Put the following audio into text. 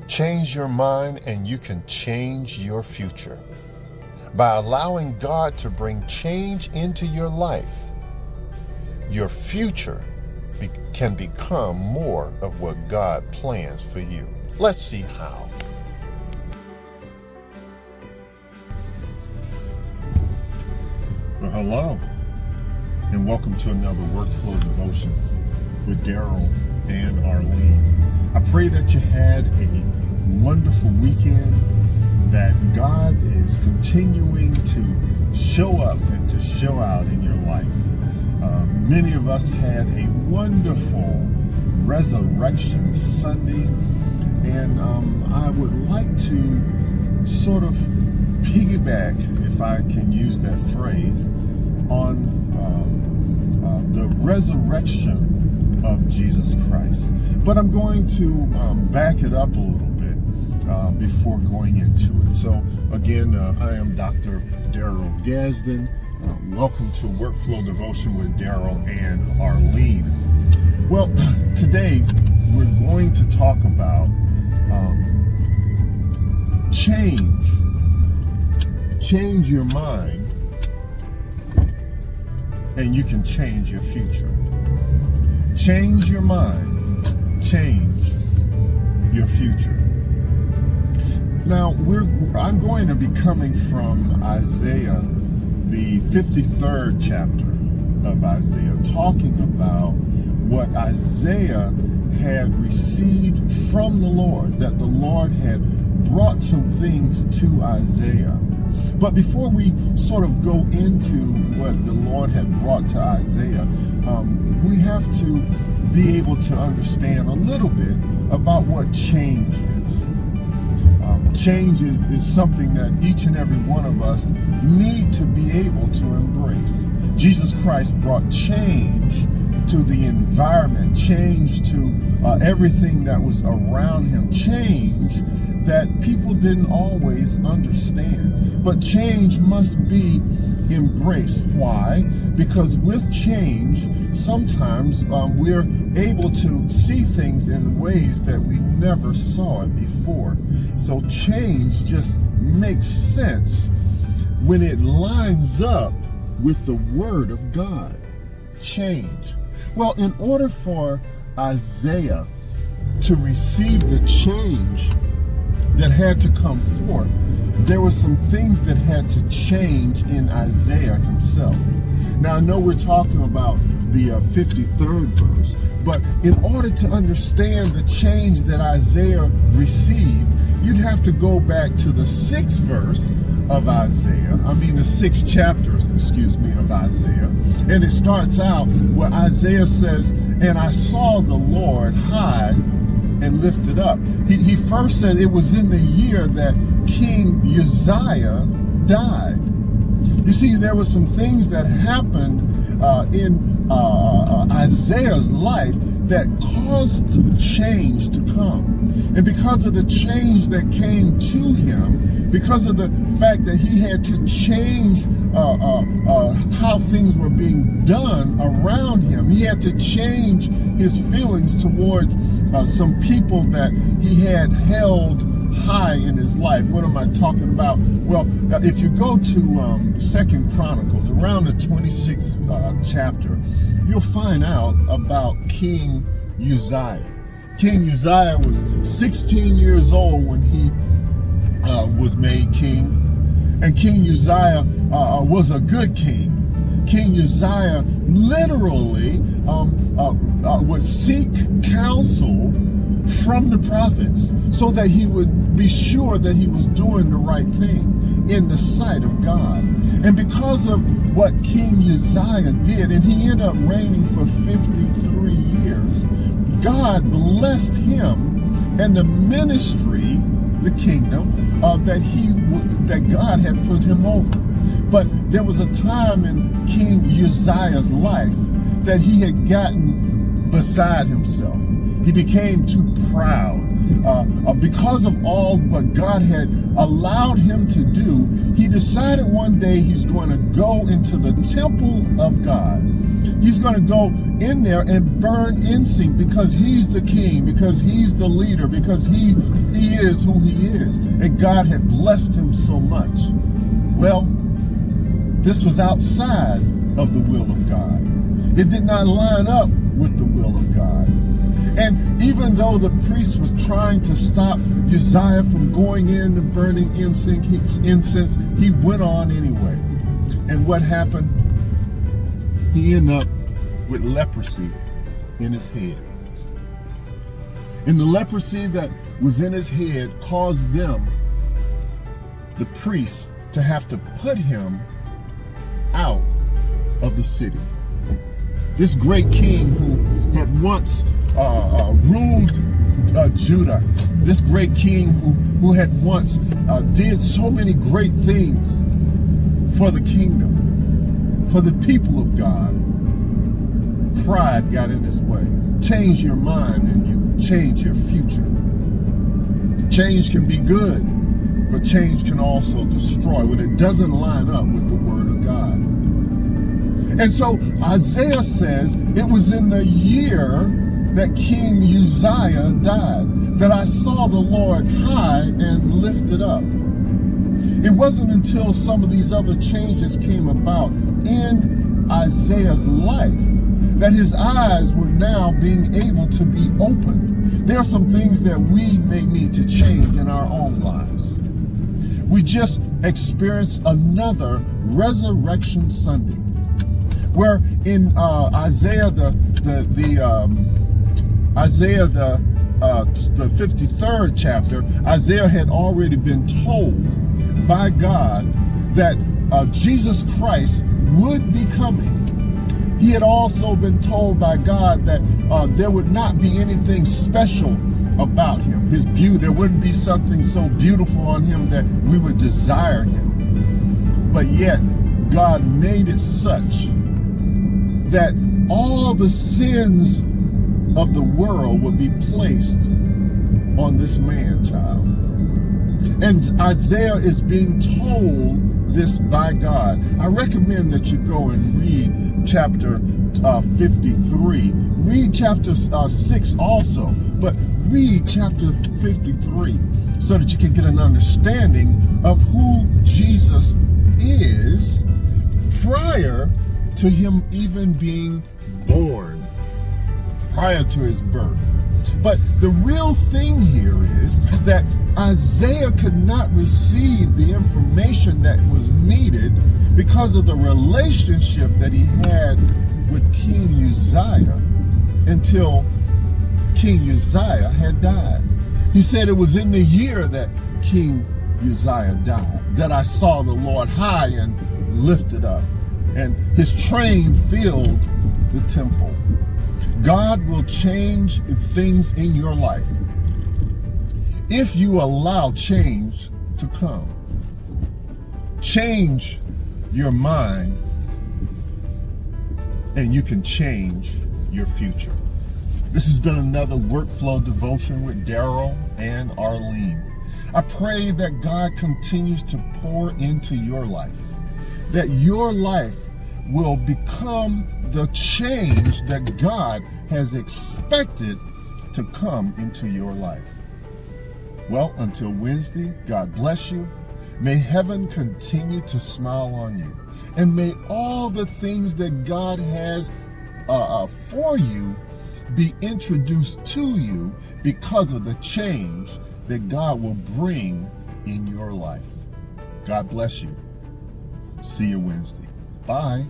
Change your mind and you can change your future. By allowing God to bring change into your life, your future can become more of what God plans for you. Let's see how. Well, hello, and welcome to another Workflow Devotion with Darrell and Arlene. I pray that you had a wonderful weekend, that God is continuing to show up and to show out in your life. Many of us had a wonderful Resurrection Sunday, and I would like to sort of piggyback, if I can use that phrase, on the resurrection of Jesus Christ. But I'm going to back it up a little bit before going into it. So again, I am Dr. Darrell Gadsden. Welcome to Workflow Devotion with Darrell and Arlene. Well, today we're going to talk about change. Change your mind and you can change your future. Change your mind, change your future. Now, I'm going to be coming from Isaiah, the 53rd chapter of Isaiah, talking about what Isaiah had received from the Lord, that the Lord had brought some things to Isaiah. But before we sort of go into what the Lord had brought to Isaiah, we have to be able to understand a little bit about what change is. Change is something that each and every one of us need to be able to embrace. Jesus Christ brought change to the environment, change to everything that was around him, change that people didn't always understand. But change must be embraced. Why? Because with change, sometimes we're able to see things in ways that we never saw it before. So change just makes sense when it lines up with the Word of God. Change. Well, in order for Isaiah to receive the change that had to come forth, there were some things that had to change in Isaiah himself. Now, I know we're talking about the 53rd verse, but in order to understand the change that Isaiah received, you'd have to go back to the 6th verse of Isaiah. The 6th chapters, of Isaiah. And it starts out where Isaiah says, "And I saw the Lord high and lifted up." He first said it was in the year that King Uzziah died. You see, there were some things that happened in Isaiah's life that caused change to come. And because of the change that came to him, because of the fact that he had to change how things were being done around him, he had to change his feelings towards some people that he had held high in his life. What am I talking about? Well, if you go to 2 Chronicles, around the 26th chapter, you'll find out about King Uzziah. King Uzziah was 16 years old when he was made king. And King Uzziah was a good king. King Uzziah literally would seek counsel from the prophets so that he would be sure that he was doing the right thing in the sight of God. And because of what King Uzziah did, and he ended up reigning for 53 years, God blessed him and the ministry, the kingdom, that God had put him over. But there was a time in King Uzziah's life that he had gotten beside himself. He became too proud because of all what God had allowed him to do, he decided one day he's going to go into the temple of God. He's going to go in there and burn incense because he's the king, because he's the leader, because he is who he is. And God had blessed him so much. Well, this was outside of the will of God. It did not line up with the will of God. And even though the priest was trying to stop Uzziah from going in and burning incense, he went on anyway. And what happened? He ended up with leprosy in his head. And the leprosy that was in his head caused them, the priests, to have to put him out of the city. This great king who had once ruled Judah, this great king who had once did so many great things for the kingdom, for the people of God, pride got in his way. Change your mind and you change your future. Change can be good, but change can also destroy when it doesn't line up with the word of God. And so Isaiah says, it was in the year that King Uzziah died that I saw the Lord high and lifted up. It wasn't until some of these other changes came about in Isaiah's life that his eyes were now being able to be opened. There are some things that we may need to change in our own lives. We just experienced another Resurrection Sunday, where in Isaiah the 53rd chapter, Isaiah had already been told by God that Jesus Christ would be coming. He had also been told by God that there would not be anything special about him. His beauty, there wouldn't be something so beautiful on him that we would desire him. But yet, God made it such that all the sins of the world would be placed on this man-child. And Isaiah is being told this by God. I recommend that you go and read chapter 53. Read chapter 6 also, but read chapter 53 so that you can get an understanding of who Jesus is prior to him even being born, prior to his birth. But the real thing here is that Isaiah could not receive the information that was needed because of the relationship that he had with King Uzziah until King Uzziah had died. He said it was in the year that King Uzziah died that I saw the Lord high and lifted up, and his train filled the temple. God will change things in your life if you allow change to come. Change your mind and you can change your future. This has been another Workflow Devotion with Darrell and Arlene. I pray that God continues to pour into your life, that your life will become the change that God has expected to come into your life. Well, until Wednesday, God bless you. May heaven continue to smile on you. And may all the things that God has for you be introduced to you because of the change that God will bring in your life. God bless you. See you Wednesday. Bye.